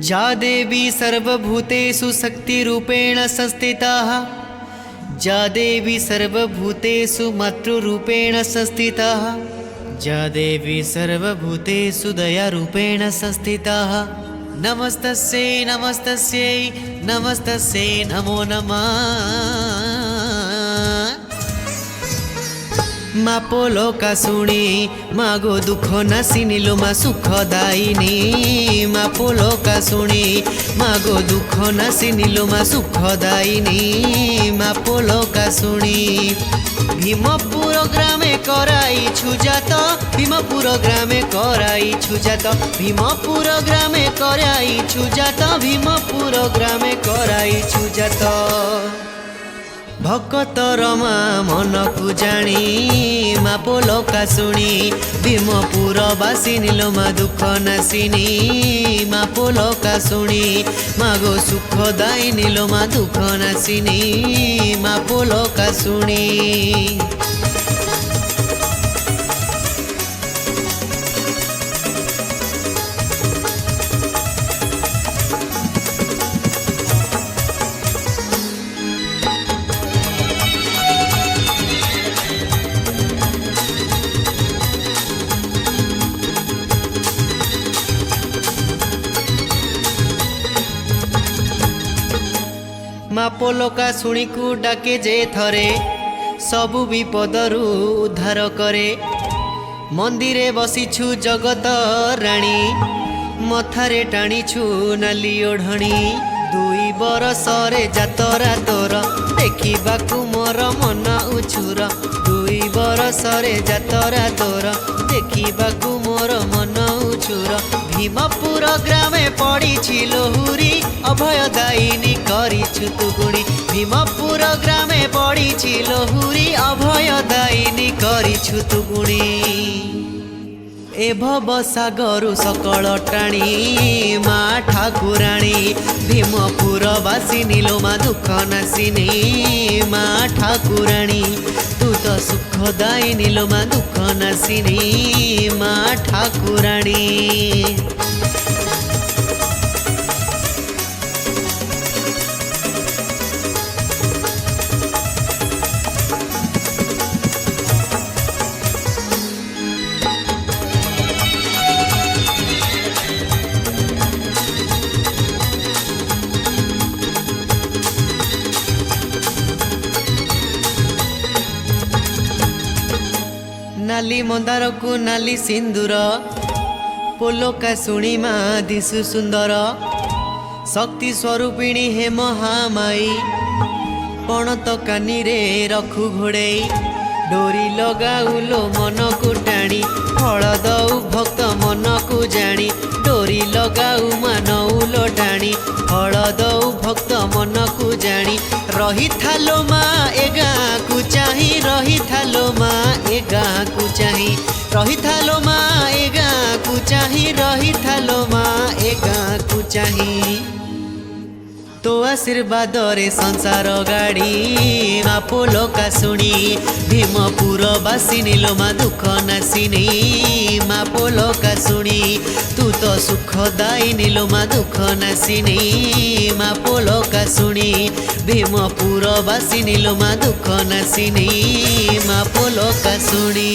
जा देवी सर्वभूतेषु शक्तिरूपेण संस्थिता, जा देवी सर्वभूतेषु मातृरूपेण संस्थिता, जा देवी सर्वभूतेषु दयारूपेण संस्थिता। नमस्तस्यै नमस्तस्यै नमस्तस्यै नमो नमः। मापो लोका सुणी मागो दुख नासिनी लो मा सुखदायिनी। मापो लोका सुणी मागो दुख नासिनी लो मा सुखदायिनी। मापो लोका सुणी भीमपुर ग्रामे कराई छुजात, भीमपुर ग्रामे कराई छुजात, भीमपुर ग्रामे कराई छुजात, भीमपुर ग्रामे कराई छुजात। भक्तर मा मन को जानी मापो लोका सुनी भीमपुर बासिनी लो मा दुख नासिनी। मापो लोका सुनी मागो सुख दायिनी लो मा दुख नासिनी। मापो लोका सुनी मापो लोका सुनी को डाके जे थरे सबु विपदरु उद्धार करे। मंदिरे बसीछु जगत राणी मथारे टाणीछु नाली ओढ़णी। दुई बरसरे जातरा तोर देखिबाकू मोर मन उछुर। दुई बरसरे जातरा तोर देखिबाकू मोर मन उछुर। भीमपुर ग्रामे पड़ीछि लोहुरी अभयदायिनी करिछु तु गुणी। भीमपुर ग्रामे पड़ीछि लोहुरी अभयदायिनी करिछु तु गुणी। ए भव सागरु सकल टाणी मा ठाकुराणी भीमपुर बासिनी लो मा दुख नासिनी। मा ठाकुराणी तू तो सुखदायिनी लो मा दुख नासिनी। मा ठाकुराणी नाली मंदार को नाली सिंदूर पोलोका सुणी मा दिशु सुंदर। शक्ति स्वरूपिणी हे महामाई पणत कानी रे रखु घोड़े। डोरी लगाउलो मन को टाणी फल दऊ भक्त मन को जानी। डोरी लगाऊ मानउलो टाणी फल दऊ भक्त मन को जानी। रही थालो मा ए गाँ को चाही, रही थालो मा ए गाँ को चाही, रही थालो मा ए गाँ को चाही, रही थालो मा ए गाँ को चाही। तो आशीर्वाद रे संसार गाड़ी मापो लोका सुनी भीमपुर बासिनी लो मा दुख नासिनी। मापो लोका सुनी तू तो सुख दायिनी लो मा दुख नासिनी। मापो लोका सुनी भीमपुर बासिनी लो मा दुख नासिनी। मापो लोका सुनी।